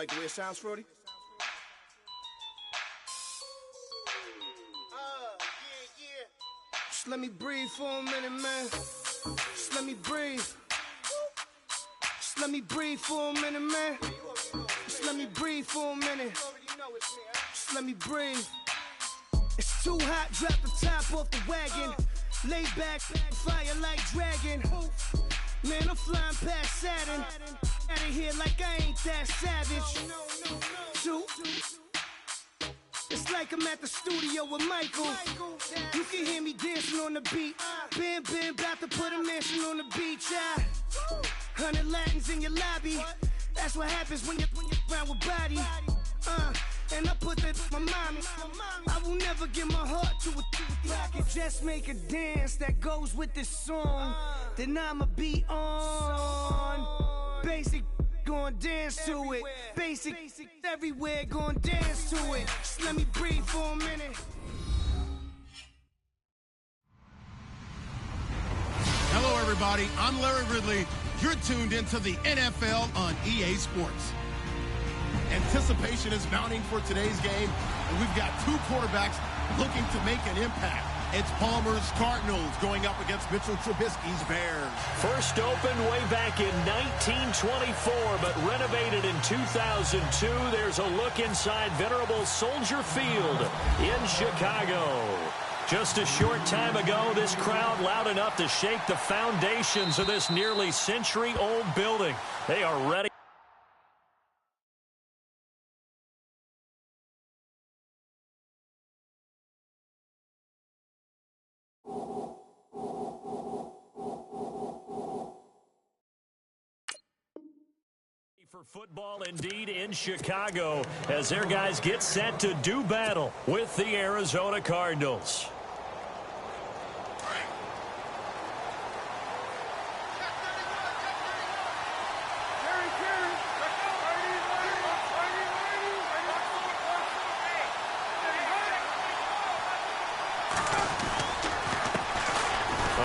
like the way it sounds, Frody? Just let me breathe for a minute, man. Just let me breathe. Just let me breathe for a minute, man. Just let me breathe for a minute. Just let me breathe. It's too hot, drop the top off the wagon. Lay back, fire like dragon. Man, I'm flying past Saturn. Out of here like I ain't that savage. Two. It's like I'm at the studio with Michael. You can hear me dancing on the beat. Bam, about to put a mansion on the beach. 100 Latins in your lobby. That's what happens when you're around with body. And I put that my mommy. I will never give my heart to it. If I could just make a dance that goes with this song, then I'ma be on. Basic, gon' dance to it. Basic, everywhere, gon' dance to it. Just let me breathe for a minute. Hello, everybody. I'm Larry Ridley. You're tuned into the NFL on EA Sports. Anticipation is mounting for today's game, and we've got two quarterbacks looking to make an impact. It's Palmer's Cardinals going up against Mitchell Trubisky's Bears. First opened way back in 1924, but renovated in 2002. There's a look inside venerable Soldier Field in Chicago. Just a short time ago, this crowd loud enough to shake the foundations of this nearly century-old building. They are ready. For football indeed in Chicago as their guys get set to do battle with the Arizona Cardinals.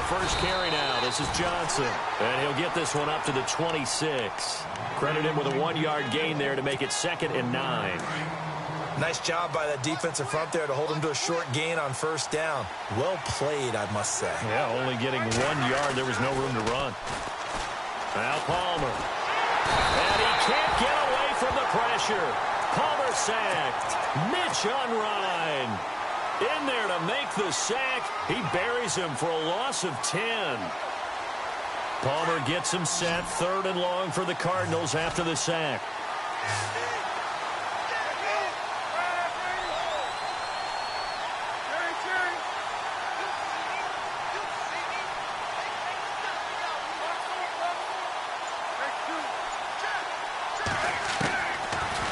First carry now. This is Johnson. And he'll get this one up to the 26. Credit him with a 1-yard gain there to make it 2nd and 9. Nice job by that defensive front there to hold him to a short gain on first down. Well played, I must say. Yeah, only getting 1 yard. There was no room to run. Now Palmer. And he can't get away from the pressure. Palmer sacked. Mitch on Ryan. In there to make the sack. He buries him for a loss of 10. Palmer gets him set. 3rd and long for the Cardinals after the sack.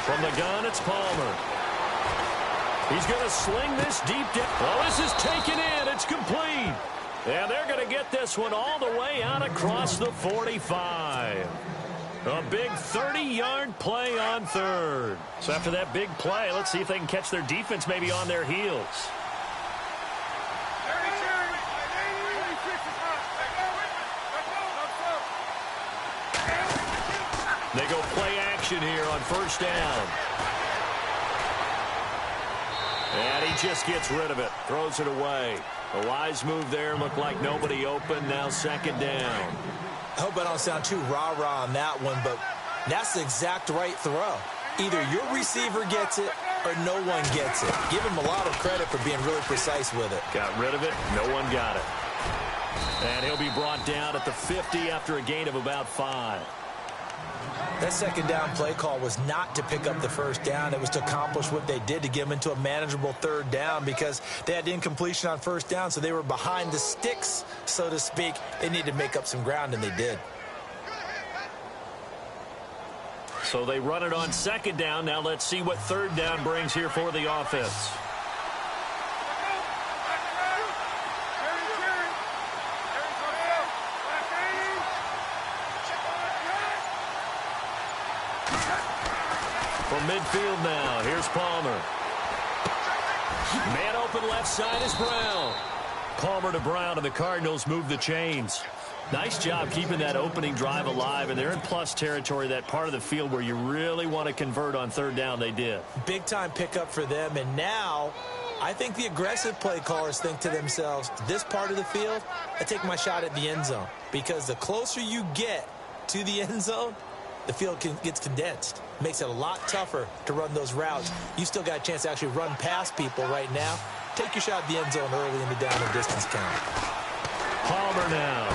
From the gun, it's Palmer. He's going to sling this deep down. Oh, this is taken in. It's complete. And they're going to get this one all the way out across the 45. A big 30-yard play on 3rd. So after that big play, let's see if they can catch their defense maybe on their heels. They go play action here on first down. And he just gets rid of it. Throws it away. A wise move there. Looked like nobody open. Now 2nd down. I hope I don't sound too rah-rah on that one, but that's the exact right throw. Either your receiver gets it or no one gets it. Give him a lot of credit for being really precise with it. Got rid of it. No one got it. And he'll be brought down at the 50 after a gain of about 5. That 2nd down play call was not to pick up the first down. It was to accomplish what they did, to get them into a manageable 3rd down, because they had incompletion on first down, so they were behind the sticks, so to speak. They needed to make up some ground, and they did. So they run it on 2nd down. Now let's see what 3rd down brings here for the offense. From midfield now, here's Palmer. Man open left side is Brown. Palmer to Brown, and the Cardinals move the chains. Nice job keeping that opening drive alive, and they're in plus territory, that part of the field where you really want to convert on third down. They did. Big-time pickup for them, and now I think the aggressive play callers think to themselves, this part of the field, I take my shot at the end zone, because the closer you get to the end zone, the field gets condensed. Makes it a lot tougher to run those routes. You still got a chance to actually run past people right now. Take your shot at the end zone early in the down and distance count. Palmer now.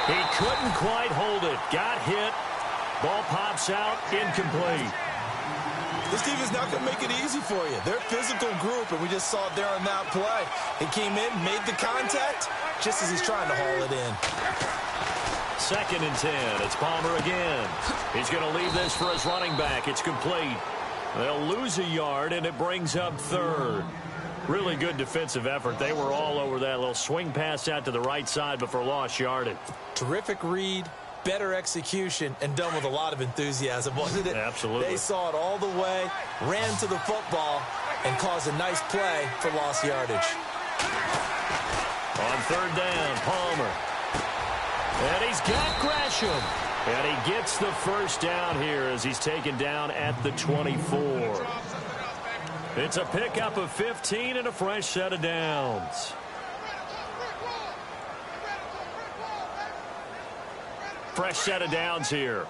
He couldn't quite hold it. Got hit. Ball pops out. Incomplete. This team is not going to make it easy for you. They're a physical group, and we just saw it there on that play. He came in, made the contact, just as he's trying to haul it in. 2nd and 10. It's Palmer again. He's going to leave this for his running back. It's complete. They'll lose a yard, and it brings up 3rd. Really good defensive effort. They were all over that little swing pass out to the right side before lost yardage. Terrific read, better execution, and done with a lot of enthusiasm, wasn't it? Absolutely. They saw it all the way, ran to the football, and caused a nice play for lost yardage. On 3rd down, Palmer. And he's got Gresham. And he gets the first down here as he's taken down at the 24. It's a pickup of 15 and a fresh set of downs. Fresh set of downs here.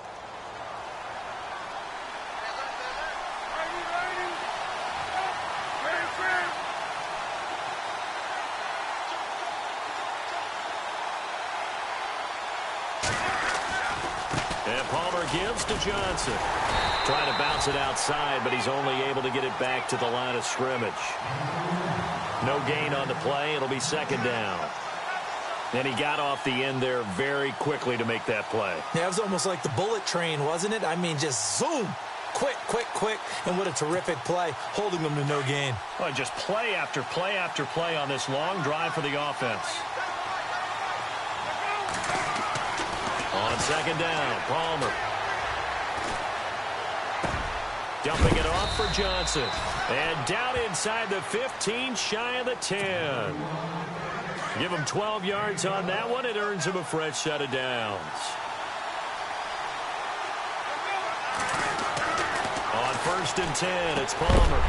And Palmer gives to Johnson. Trying to bounce it outside, but he's only able to get it back to the line of scrimmage. No gain on the play. It'll be 2nd down. And he got off the end there very quickly to make that play. Yeah, it was almost like the bullet train, wasn't it? I mean, just zoom. Quick, quick, quick. And what a terrific play, holding them to no gain. Oh, just play after play after play on this long drive for the offense. On 2nd down, Palmer. Dumping it off for Johnson. And down inside the 15, shy of the 10. Give him 12 yards on that one. It earns him a fresh set of downs. On 1st and 10, it's Palmer.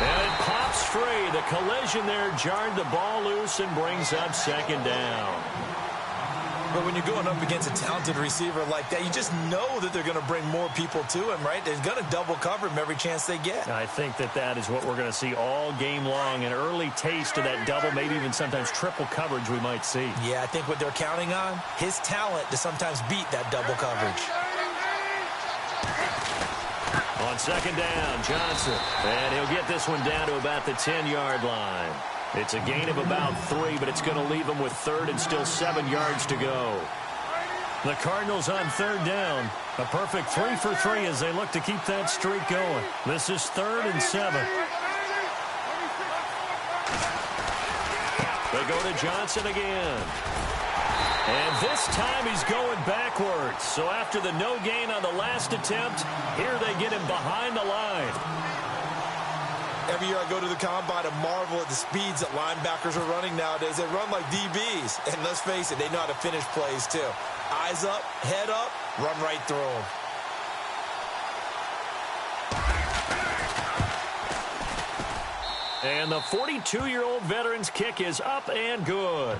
And it pops free. The collision there jarred the ball loose and brings up 2nd down. But when you're going up against a talented receiver like that, you just know that they're going to bring more people to him, right? They're going to double cover him every chance they get. I think that is what we're going to see all game long. An early taste of that double, maybe even sometimes triple coverage we might see. Yeah, I think what they're counting on, his talent to sometimes beat that double coverage. On 2nd down, Johnson. And he'll get this one down to about the 10-yard line. It's a gain of about 3, but it's going to leave him with 3rd and still 7 yards to go. The Cardinals on 3rd down. A perfect 3 for 3 as they look to keep that streak going. This is 3rd and 7. They go to Johnson again. And this time he's going backwards. So after the no gain on the last attempt, here they get him behind the line. Every year I go to the combine and marvel at the speeds that linebackers are running nowadays. They run like DBs. And let's face it, they know how to finish plays too. Eyes up, head up, run right through them. And the 42-year-old veteran's kick is up and good.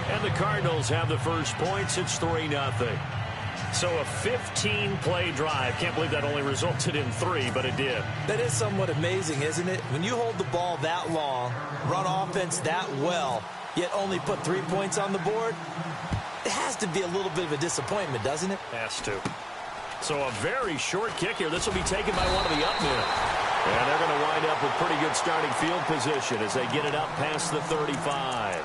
And the Cardinals have the first points. It's 3-0. So a 15-play drive. Can't believe that only resulted in 3, but it did. That is somewhat amazing, isn't it? When you hold the ball that long, run offense that well, yet only put 3 points on the board, it has to be a little bit of a disappointment, doesn't it? Has to. So a very short kick here. This will be taken by one of the up men. And they're going to wind up with pretty good starting field position as they get it up past the 35.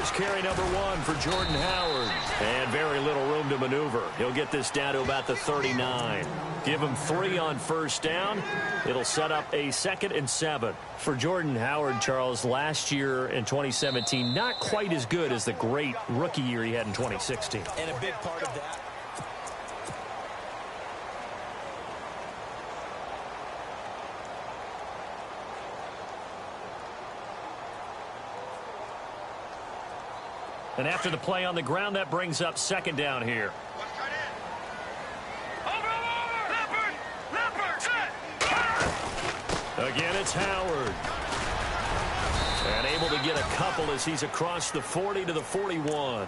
Here's carry number 1 for Jordan Howard. And very little room to maneuver. He'll get this down to about the 39. Give him 3 on first down. It'll set up a 2nd and 7. For Jordan Howard, Charles, last year in 2017, not quite as good as the great rookie year he had in 2016. And a big part of that. And after the play on the ground, that brings up 2nd down here. Again, it's Howard. And able to get a couple as he's across the 40 to the 41.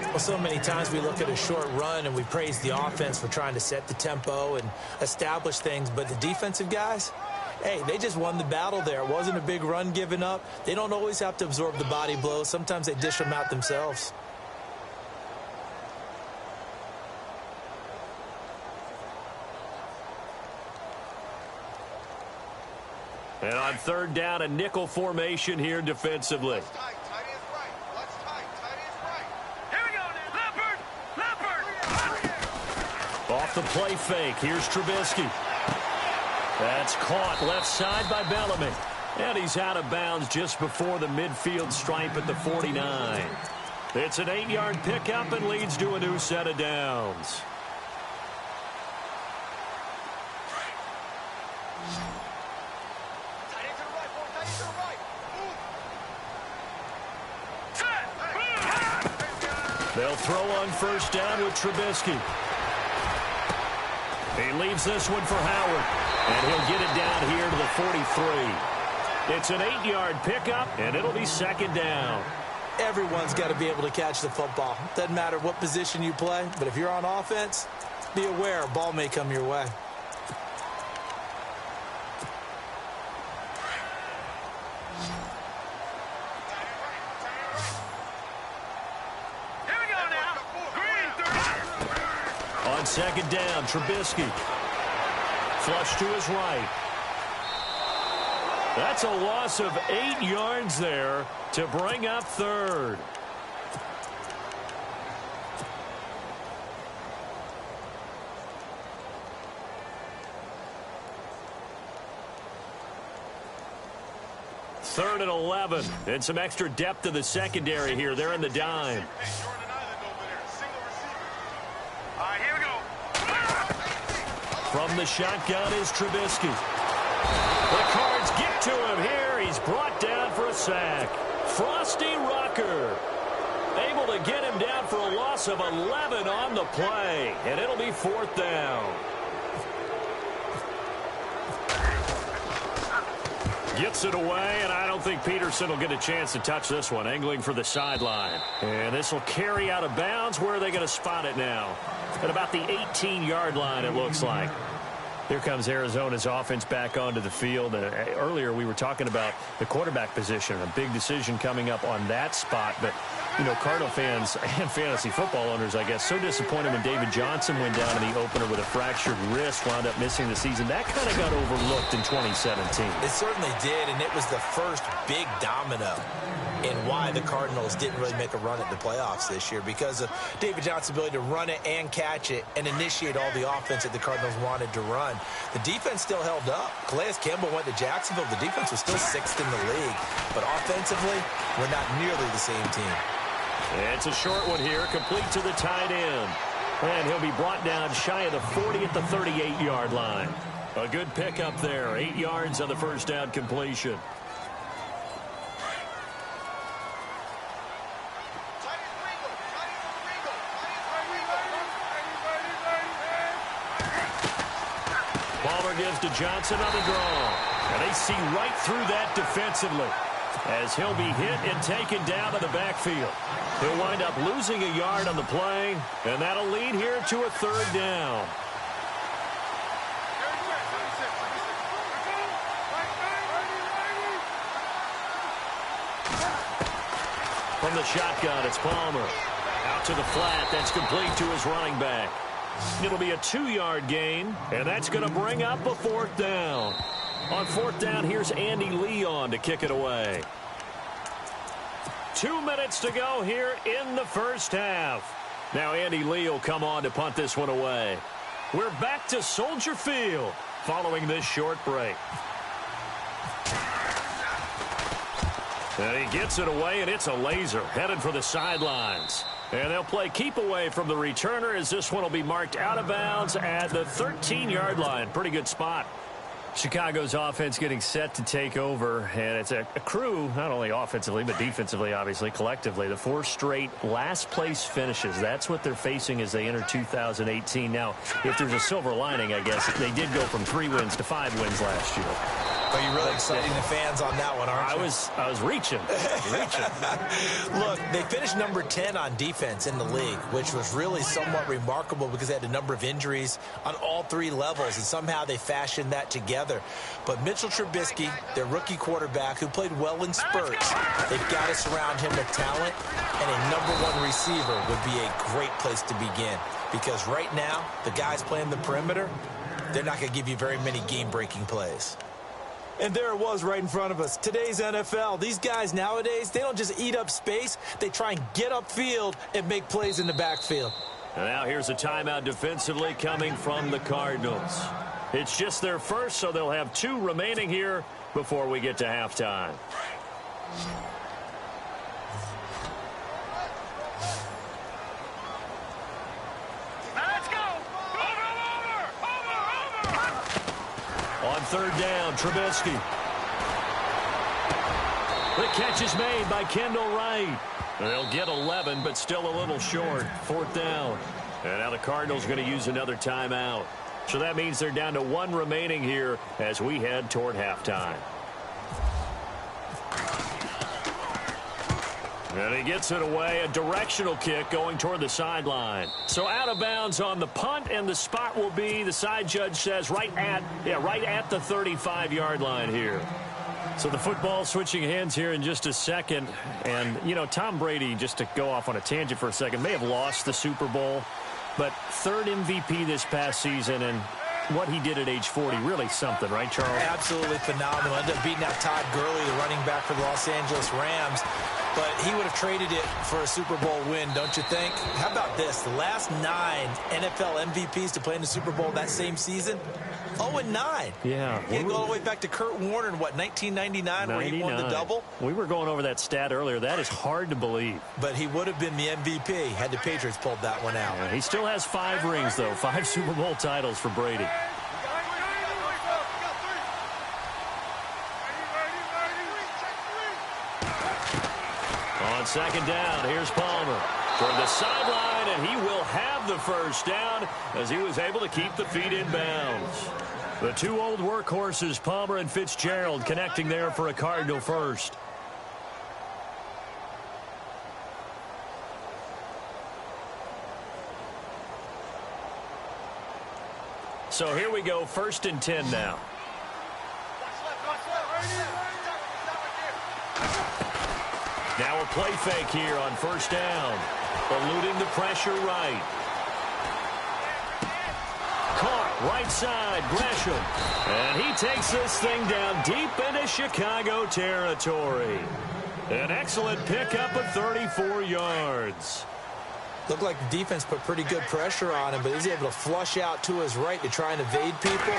Well, so many times we look at a short run and we praise the offense for trying to set the tempo and establish things. But the defensive guys, hey, they just won the battle there. It wasn't a big run given up. They don't always have to absorb the body blows. Sometimes they dish them out themselves. And on 3rd down, a nickel formation here defensively. Off the play fake. Here's Trubisky. That's caught left side by Bellamy. And he's out of bounds just before the midfield stripe at the 49. It's an 8-yard pickup and leads to a new set of downs. They'll throw on first down with Trubisky. He leaves this one for Howard. And he'll get it down here to the 43. It's an 8-yard pickup, and it'll be 2nd down. Everyone's got to be able to catch the football. Doesn't matter what position you play, but if you're on offense, be aware a ball may come your way. On 2nd down, Trubisky. Flush to his right. That's a loss of 8 yards there to bring up 3rd. Third and 11. And some extra depth to the secondary here. They're in the dime. From the shotgun is Trubisky. The Cards get to him here. He's brought down for a sack. Frosty Rucker able to get him down for a loss of 11 on the play. And it'll be 4th down. Gets it away, and I don't think Peterson will get a chance to touch this one. Angling for the sideline. And this will carry out of bounds. Where are they going to spot it now? At about the 18-yard line, it looks like. Here comes Arizona's offense back onto the field. And earlier we were talking about the quarterback position. A big decision coming up on that spot. But, you know, Cardinal fans and fantasy football owners, I guess, so disappointed when David Johnson went down in the opener with a fractured wrist, wound up missing the season. That kind of got overlooked in 2017. It certainly did, and it was the first big domino in why the Cardinals didn't really make a run at the playoffs this year, because of David Johnson's ability to run it and catch it and initiate all the offense that the Cardinals wanted to run. The defense still held up. Calais Campbell went to Jacksonville. The defense was still 6th in the league. But offensively, we're not nearly the same team. It's a short one here, complete to the tight end. And he'll be brought down shy of the 40 at the 38-yard line. A good pickup there, 8 yards on the first down completion. Palmer gives to Johnson on the draw. And they see right through that defensively as he'll be hit and taken down to the backfield. He'll wind up losing a yard on the play, and that'll lead here to a 3rd down. From the shotgun, it's Palmer. Out to the flat. That's complete to his running back. It'll be a 2-yard gain, and that's going to bring up a 4th down. On 4th down, here's Andy Leon to kick it away. 2 minutes to go here in the first half. Now Andy Lee will come on to punt this one away. We're back to Soldier Field following this short break. And he gets it away, and it's a laser headed for the sidelines. And they'll play keep away from the returner as this one will be marked out of bounds at the 13-yard line. Pretty good spot. Chicago's offense getting set to take over, and it's a crew, not only offensively, but defensively, obviously, collectively. The 4 straight last-place finishes. That's what they're facing as they enter 2018. Now, if there's a silver lining, I guess, they did go from 3 wins to 5 wins last year. Are you really exciting the fans on that one, aren't you? I was reaching. Look, they finished number 10 on defense in the league, which was really somewhat remarkable because they had a number of injuries on all 3 levels, and somehow they fashioned that together. But Mitchell Trubisky, their rookie quarterback, who played well in spurts, they've got to surround him with talent, and a number 1 receiver would be a great place to begin. Because right now, the guys playing the perimeter, they're not going to give you very many game-breaking plays. And there it was right in front of us. Today's NFL, these guys nowadays, they don't just eat up space. They try and get upfield and make plays in the backfield. And now here's a timeout defensively coming from the Cardinals. It's just their first, so they'll have 2 remaining here before we get to halftime. On 3rd down, Trubisky. The catch is made by Kendall Wright. They'll get 11, but still a little short. 4th down. And now the Cardinals going to use another timeout. So that means they're down to 1 remaining here as we head toward halftime. And he gets it away, a directional kick going toward the sideline. So out of bounds on the punt, and the spot will be, the side judge says, right at the 35-yard line here. So the football switching hands here in just a second. And, you know, Tom Brady, just to go off on a tangent for a second, may have lost the Super Bowl, but 3rd MVP this past season, and what he did at age 40, really something, right, Charles? Absolutely phenomenal. Ended up beating out Todd Gurley, the running back for the Los Angeles Rams. But he would have traded it for a Super Bowl win, don't you think? How about this? The last 9 NFL MVPs to play in the Super Bowl that same season, 0-9. Yeah. You go all the way back to Kurt Warner in, 1999, where he won the double? We were going over that stat earlier. That is hard to believe. But he would have been the MVP had the Patriots pulled that one out. Yeah, he still has 5 rings, though. 5 Super Bowl titles for Brady. On 2nd down, here's Palmer toward the sideline, and he will have the 1st down as he was able to keep the feet in bounds. The 2 old workhorses, Palmer and Fitzgerald, connecting there for a Cardinal first. So here we go, 1st and 10 now. Now a play fake here on 1st down. Eluding the pressure right. Caught right side, Gresham. And he takes this thing down deep into Chicago territory. An excellent pickup of 34 yards. Looked like the defense put pretty good pressure on him, but he's able to flush out to his right to try and evade people.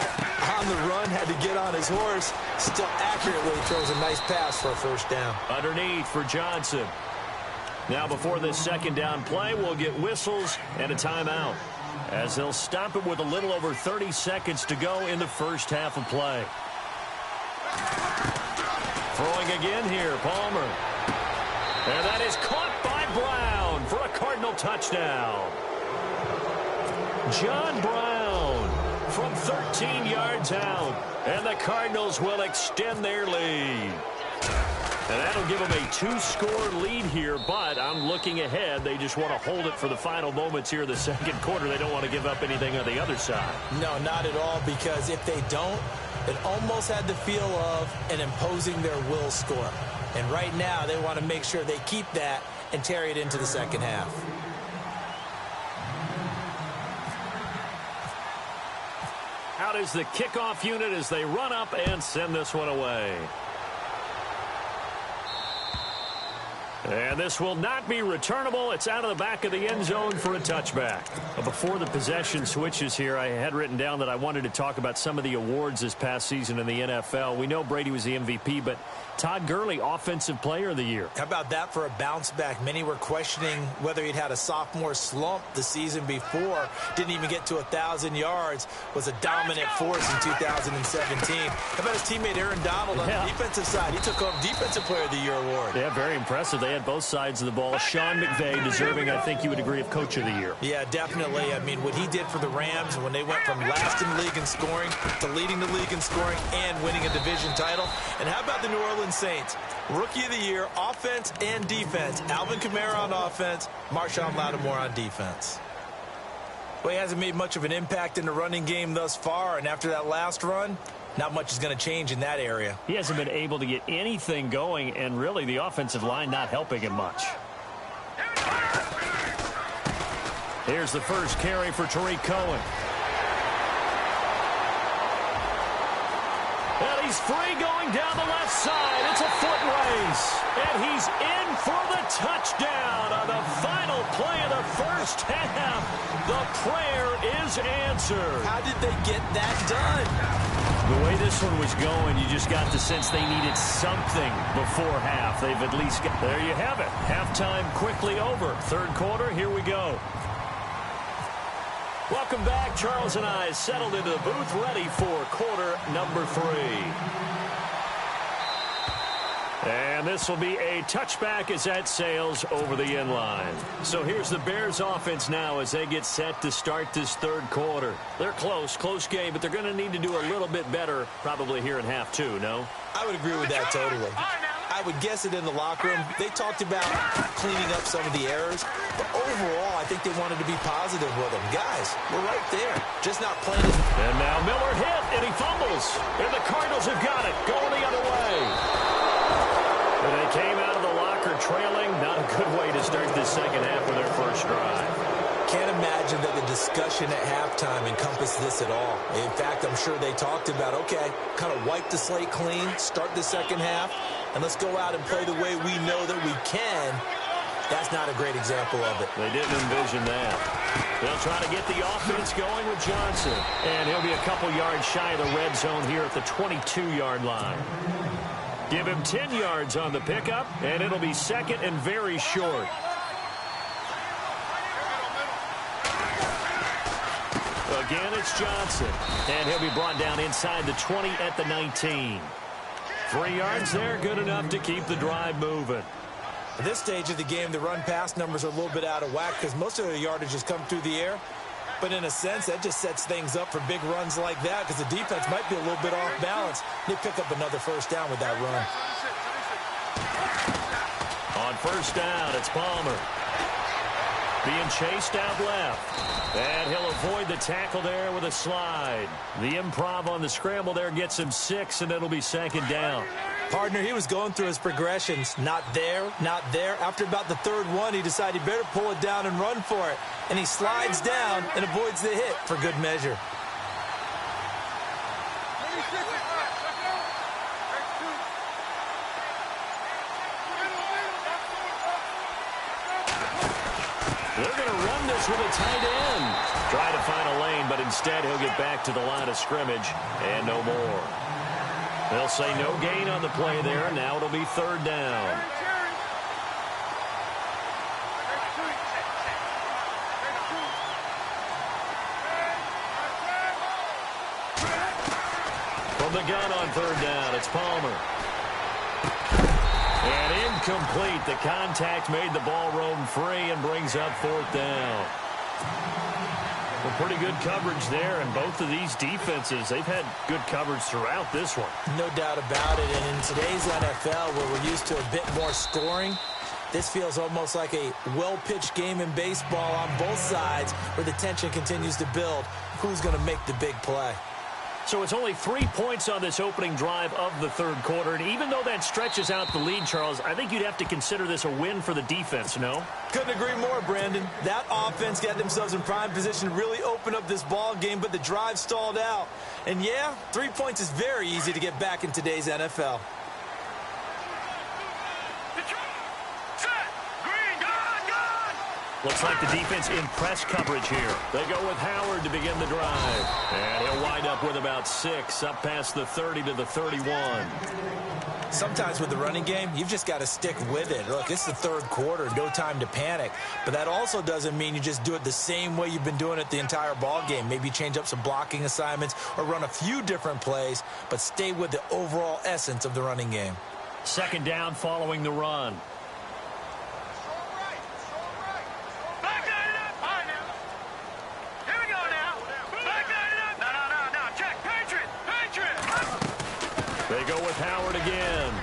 On the run, had to get on his horse. Still accurately throws a nice pass for a 1st down. Underneath for Johnson. Now before this 2nd down play, we'll get whistles and a timeout, as they'll stop it with a little over 30 seconds to go in the first half of play. Throwing again here, Palmer. And that is caught by Brown for a Cardinal touchdown. John Brown from 13 yards out. And the Cardinals will extend their lead. And that'll give them a 2-score lead here, but I'm looking ahead. They just want to hold it for the final moments here in the 2nd quarter. They don't want to give up anything on the other side. No, not at all, because if they don't, it almost had the feel of an imposing their will score. And right now, they want to make sure they keep that and carry it into the 2nd half. Out is the kickoff unit as they run up and send this one away. And this will not be returnable. It's out of the back of the end zone for a touchback. But before the possession switches here, I had written down that I wanted to talk about some of the awards this past season in the NFL. We know Brady was the MVP, but Todd Gurley, Offensive Player of the Year. How about that for a bounce back? Many were questioning whether he'd had a sophomore slump the season before. Didn't even get to 1,000 yards. Was a dominant force in 2017. How about his teammate Aaron Donald on the defensive side? He took home Defensive Player of the Year award. Yeah, very impressive. They had both sides of the ball. Sean McVay deserving, I think you would agree, of Coach of the Year. Yeah, definitely. I mean, what he did for the Rams when they went from last in the league in scoring to leading the league in scoring and winning a division title. And how about the New Orleans Saints? Rookie of the Year, offense and defense. Alvin Kamara on offense, Marshawn Lattimore on defense. Well, he hasn't made much of an impact in the running game thus far, and after that last run, not much is going to change in that area. He hasn't been able to get anything going, and really the offensive line not helping him much. Here's the first carry for Tariq Cohen. And he's free going down the left side. It's a foot race. And he's in for the touchdown on the final play of the first half. The prayer is answered. How did they get that done? The way this one was going, you just got the sense they needed something before half. They've at least got... There you have it. Halftime quickly over. Third quarter, here we go. Welcome back. Charles and I settled into the booth, ready for quarter number 3. And this will be a touchback as that sails over the end line. So here's the Bears offense now as they get set to start this third quarter. They're close game, but they're going to need to do a little bit better probably here in half 2, no? I would agree with that totally. I would guess it in the locker room. They talked about cleaning up some of the errors, but overall, I think they wanted to be positive with them. Guys, we're right there, just not playing as... And now Miller hit, and he fumbles. And the Cardinals have got it, going the other way. And they came out of the locker trailing. Not a good way to start this second half with their first drive. Can't imagine that the discussion at halftime encompassed this at all. In fact, I'm sure they talked about, okay, kind of wipe the slate clean, start the second half, and let's go out and play the way we know that we can. That's not a great example of it. They didn't envision that. They'll try to get the offense going with Johnson. And he'll be a couple yards shy of the red zone here at the 22-yard line. Give him 10 yards on the pickup, and it'll be second and very short. Again, it's Johnson. And he'll be brought down inside the 20 at the 19. 3 yards there, good enough to keep the drive moving. At this stage of the game, the run-pass numbers are a little bit out of whack because most of the yardage has come through the air. But in a sense, that just sets things up for big runs like that because the defense might be a little bit off balance. They pick up another first down with that run. On first down, it's Palmer. Being chased out left. And he'll avoid the tackle there with a slide. The improv on the scramble there gets him 6, and it'll be second down. Partner, he was going through his progressions. Not there, not there. After about the third one, he decided he better pull it down and run for it. And he slides down and avoids the hit for good measure. They're going to run this with a tight end. Try to find a lane, but instead he'll get back to the line of scrimmage and no more. They'll say no gain on the play there. Now it'll be third down. From the gun on third down, it's Palmer. And incomplete. The contact made the ball roam free and brings up fourth down. Well, pretty good coverage there, and both of these defenses, they've had good coverage throughout this one. No doubt about it, and in today's NFL, where we're used to a bit more scoring, this feels almost like a well-pitched game in baseball on both sides where the tension continues to build. Who's going to make the big play? So it's only 3 points on this opening drive of the third quarter. And even though that stretches out the lead, Charles, I think you'd have to consider this a win for the defense, no? Couldn't agree more, Brandon. That offense got themselves in prime position to really open up this ball game, but the drive stalled out. And yeah, 3 points is very easy to get back in today's NFL. Looks like the defense in press coverage here. They go with Howard to begin the drive. And he'll wind up with about 6, up past the 30 to the 31. Sometimes with the running game, you've just got to stick with it. Look, it's the third quarter, no time to panic. But that also doesn't mean you just do it the same way you've been doing it the entire ball game. Maybe change up some blocking assignments or run a few different plays, but stay with the overall essence of the running game. Second down following the run. They go with Howard again.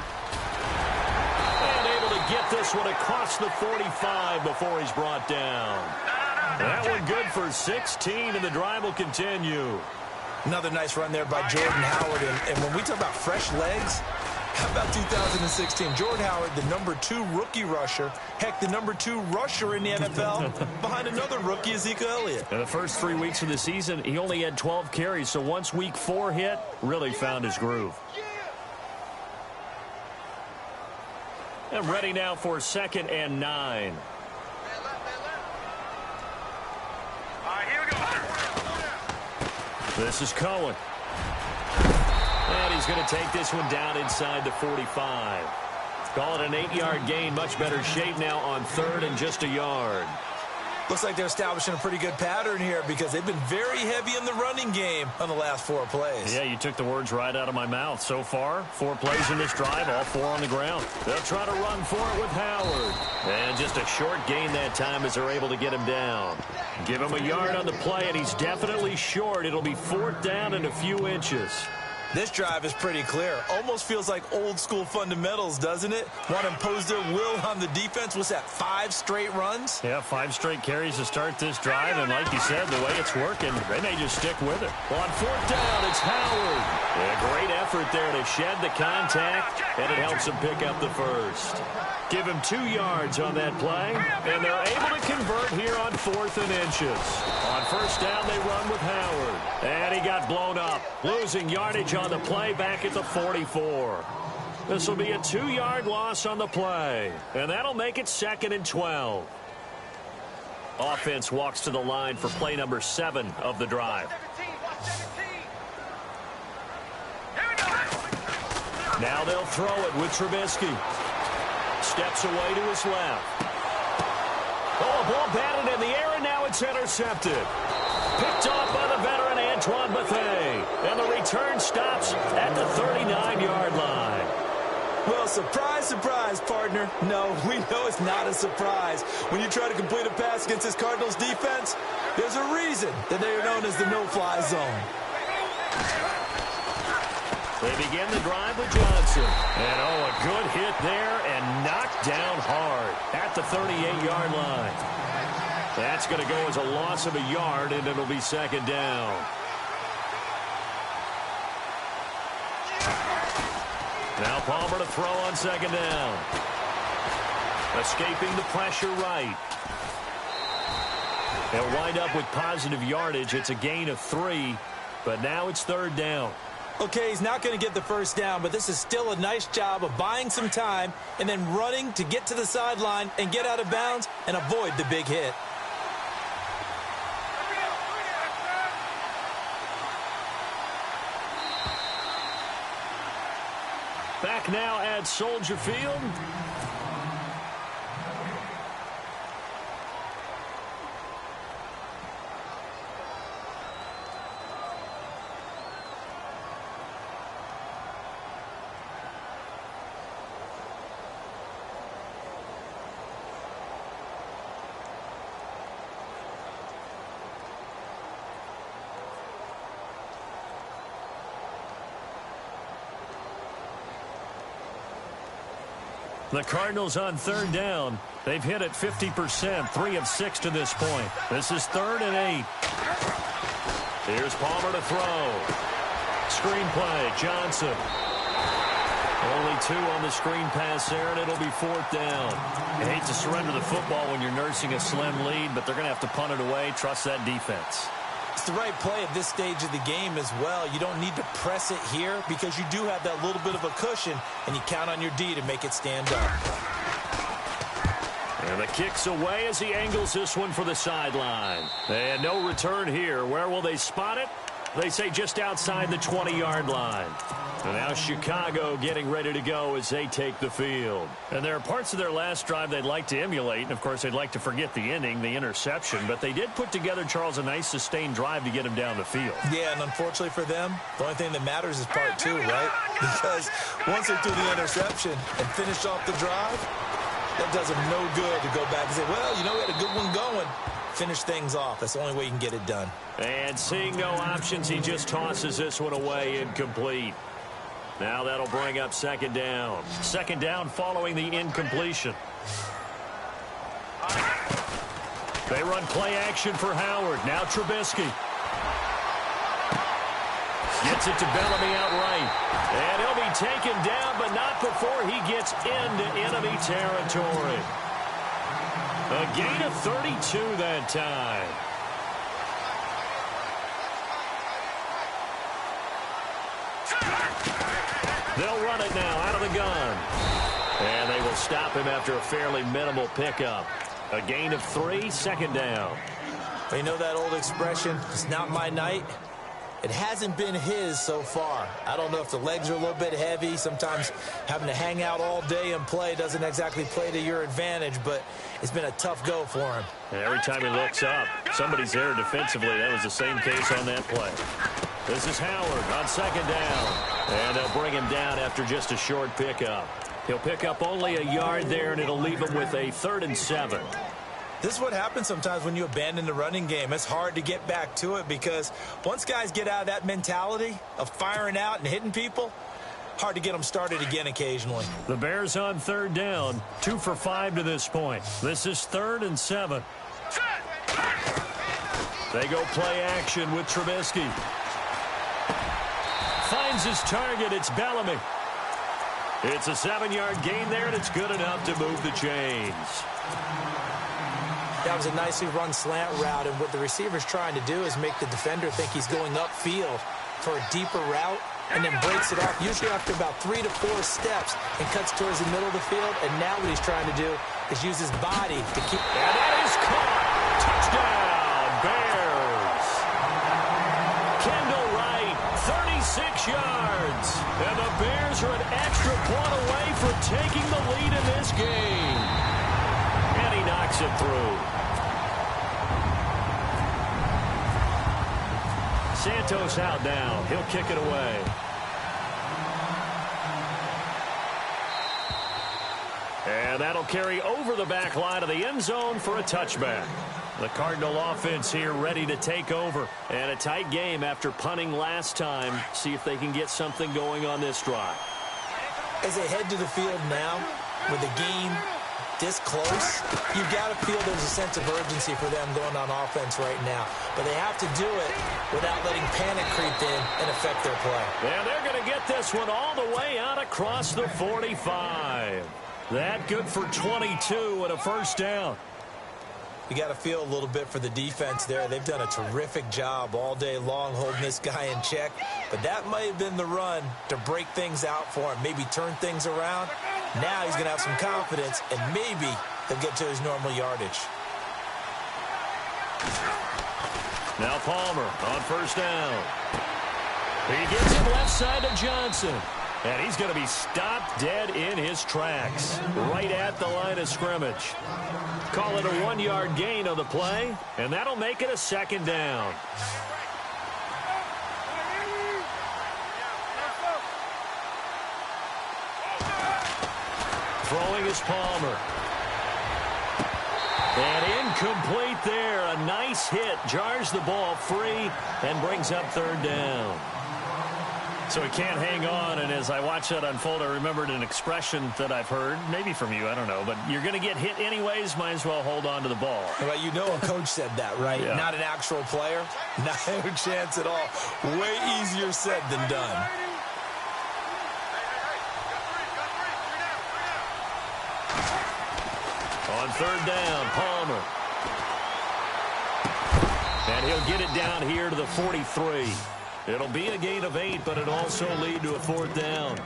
And able to get this one across the 45 before he's brought down. That one good for 16, and the drive will continue. Another nice run there by Jordan Howard. And when we talk about fresh legs, how about 2016? Jordan Howard, the #2 rookie rusher. Heck, the #2 rusher in the NFL behind another rookie, Ezekiel Elliott. In the first 3 weeks of the season, he only had 12 carries. So once week 4 hit, really found his groove. And ready now for 2nd and 9. All right, here we go. This is Cohen. And he's going to take this one down inside the 45. Call it an 8-yard gain. Much better shape now on 3rd and just a yard. Looks like they're establishing a pretty good pattern here because they've been very heavy in the running game on the last 4 plays. Yeah, you took the words right out of my mouth. So far, 4 plays in this drive, all 4 on the ground. They'll try to run for it with Howard. And just a short gain that time as they're able to get him down. Give him a yard on the play, and he's definitely short. It'll be 4th down and a few inches. This drive is pretty clear. Almost feels like old school fundamentals, doesn't it? Want to impose their will on the defense. What's that, 5 straight runs? Yeah, 5 straight carries to start this drive. And like you said, the way it's working, they may just stick with it. On 4th down, it's Howard. And a great effort there to shed the contact, and it helps him pick up the first. Give him 2 yards on that play, and they're able to convert here on 4th and inches. On 1st down, they run with Howard. And he got blown up, losing yardage on the play back at the 44. This will be a 2-yard loss on the play, and that'll make it 2nd and 12. Offense walks to the line for play number 7 of the drive. Now they'll throw it with Trubisky. Steps away to his left. Oh, a ball batted in the air, and now it's intercepted. Picked off by the veteran Antoine Bethea. And the return stops at the 39-yard line. Well, surprise, surprise, partner. No, we know it's not a surprise. When you try to complete a pass against this Cardinals defense, there's a reason that they are known as the no-fly zone. They begin the drive with Johnson. And, oh, a good hit there and knocked down hard at the 38-yard line. That's going to go as a loss of a yard, and it'll be 2nd down. Now Palmer to throw on 2nd down. Escaping the pressure right. They'll wind up with positive yardage. It's a gain of 3, but now it's 3rd down. Okay, he's not going to get the first down, but this is still a nice job of buying some time and then running to get to the sideline and get out of bounds and avoid the big hit. Back now at Soldier Field. The Cardinals on 3rd down. They've hit it 50%, 3 of 6 to this point. This is 3rd and 8. Here's Palmer to throw. Screen play, Johnson. Only 2 on the screen pass there, and it'll be 4th down. You hate to surrender the football when you're nursing a slim lead, but they're going to have to punt it away. Trust that defense. It's the right play at this stage of the game as well. You don't need to press it here because you do have that little bit of a cushion, and you count on your D to make it stand up. And the kick's away as he angles this one for the sideline. And no return here. Where will they spot it? They say just outside the 20-yard line. And now Chicago getting ready to go as they take the field. And there are parts of their last drive they'd like to emulate. And, of course, they'd like to forget the ending, the interception. But they did put together, Charles, a nice sustained drive to get him down the field. Yeah, and unfortunately for them, the only thing that matters is part two, right? Because once they threw the interception and finished off the drive, that does them no good to go back and say, well, you know, we had a good one going. Finish things off. That's the only way you can get it done. And seeing no options, he just tosses this one away incomplete. Now that'll bring up second down. Second down following the incompletion. They run play action for Howard. Now Trubisky. Gets it to Bellamy outright. And he'll be taken down, but not before he gets into enemy territory. A gain of 32 that time. They'll run it now out of the gun. And they will stop him after a fairly minimal pickup. A gain of 3, second down. You know that old expression, it's not my night? It hasn't been his so far. I don't know if the legs are a little bit heavy. Sometimes having to hang out all day and play doesn't exactly play to your advantage, but it's been a tough go for him. And every time he looks up, somebody's there defensively. That was the same case on that play. This is Howard on second down. And they'll bring him down after just a short pickup. He'll pick up only a yard there, and it'll leave him with a 3rd and 7. This is what happens sometimes when you abandon the running game. It's hard to get back to it because once guys get out of that mentality of firing out and hitting people, hard to get them started again occasionally. The Bears on third down, 2 for 5 to this point. This is 3rd and 7. They go play action with Trubisky. Finds his target. It's Bellamy. It's a 7-yard gain there, and it's good enough to move the chains. That was a nicely run slant route, and what the receiver's trying to do is make the defender think he's going upfield for a deeper route and then breaks it off, usually after about 3 to 4 steps, and cuts towards the middle of the field. And now what he's trying to do is use his body to keep... And that is caught. Touchdown, Bears. Kendall Wright, 36 yards. And the Bears are an extra point away from taking the lead in this game. And he knocks it through. Santos out now. He'll kick it away. And that'll carry over the back line of the end zone for a touchback. The Cardinal offense here ready to take over. And a tight game after punting last time. See if they can get something going on this drive. As they head to the field now, with the game this close, you've got to feel there's a sense of urgency for them going on offense right now. But they have to do it without letting panic creep in and affect their play. And they're going to get this one all the way out across the 45. That good for 22 and a first down. You got to feel a little bit for the defense there. They've done a terrific job all day long holding this guy in check. But that might have been the run to break things out for him, maybe turn things around. Now he's going to have some confidence, and maybe he'll get to his normal yardage. Now Palmer on first down. He gets it left side to Johnson. And he's going to be stopped dead in his tracks, right at the line of scrimmage. Call it a 1-yard gain on the play, and that'll make it a second down. Throwing is Palmer. And incomplete there. A nice hit. Jars the ball free and brings up third down. So he can't hang on, and as I watch that unfold, I remembered an expression that I've heard, maybe from you, I don't know, but you're going to get hit anyways, might as well hold on to the ball. Well, you know a coach said that, right? Yeah. Not an actual player. Not a chance at all. Way easier said than done. On third down, Palmer. And he'll get it down here to the 43. It'll be a gain of 8, but it'll also lead to a fourth down.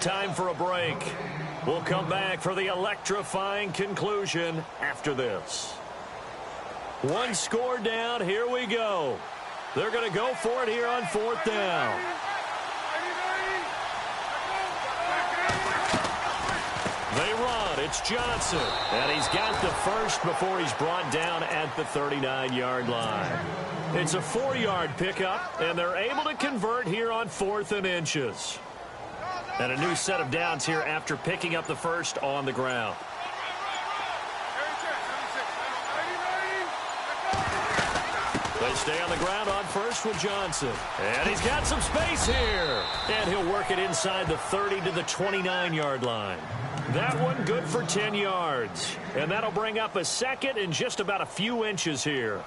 time for a break. We'll come back for the electrifying conclusion after this. One score down. Here we go. They're going to go for it here on 4th down. They run. It's Johnson. And he's got the first before he's brought down at the 39-yard line. It's a 4-yard pickup, and they're able to convert here on 4th and inches. And a new set of downs here after picking up the first on the ground. They stay on the ground on first with Johnson. And he's got some space here. And he'll work it inside the 30 to the 29-yard line. That one good for 10 yards. And that'll bring up a second and just about a few inches here.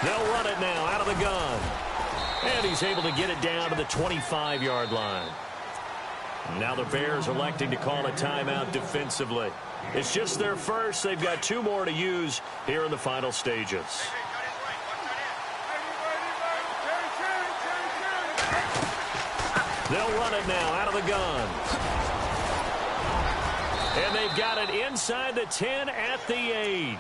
They'll run it now out of the gun. And he's able to get it down to the 25-yard line. Now the Bears electing to call a timeout defensively. It's just their first. They've got 2 more to use here in the final stages. They'll run it now out of the gun. And they've got it inside the 10 at the 8.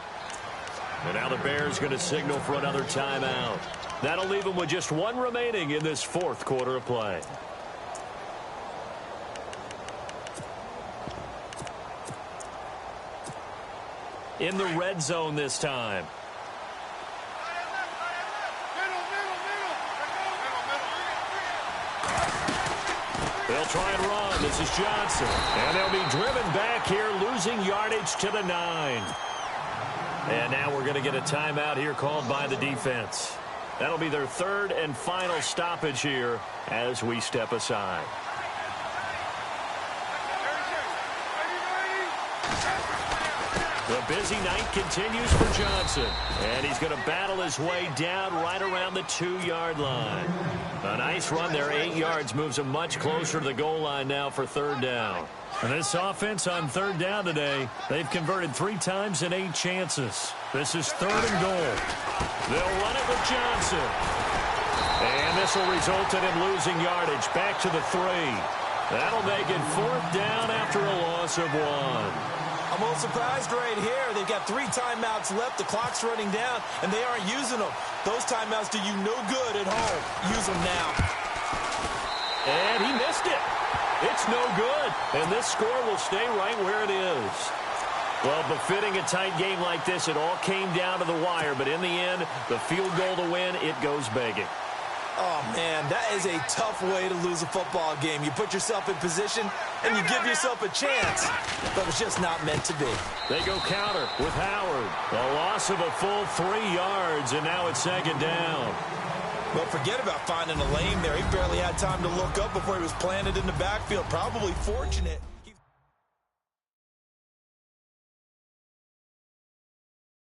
And now the Bears going to signal for another timeout. That'll leave them with just 1 remaining in this 4th quarter of play. In the red zone this time. They'll try and run. This is Johnson. And they'll be driven back here, losing yardage to the 9. And now we're going to get a timeout here called by the defense. That'll be their 3rd and final stoppage here as we step aside. The busy night continues for Johnson. And he's going to battle his way down right around the 2-yard line. A nice run there, 8 yards, moves him much closer to the goal line now for 3rd down. And this offense on 3rd down today, they've converted 3 times in 8 chances. This is 3rd and goal. They'll run it with Johnson. And this will result in him losing yardage back to the 3. That'll make it 4th down after a loss of 1. I'm a little surprised right here. They've got 3 timeouts left. The clock's running down, and they aren't using them. Those timeouts do you no good at home. Use them now. And he missed it. It's no good. And this score will stay right where it is. Well, befitting a tight game like this, it all came down to the wire. But in the end, the field goal to win, it goes begging. Oh, man, that is a tough way to lose a football game. You put yourself in position, and you give yourself a chance. But it's just not meant to be. They go counter with Howard. A loss of a full 3 yards, and now it's 2nd down. Well, forget about finding a lane there. He barely had time to look up before he was planted in the backfield. Probably fortunate.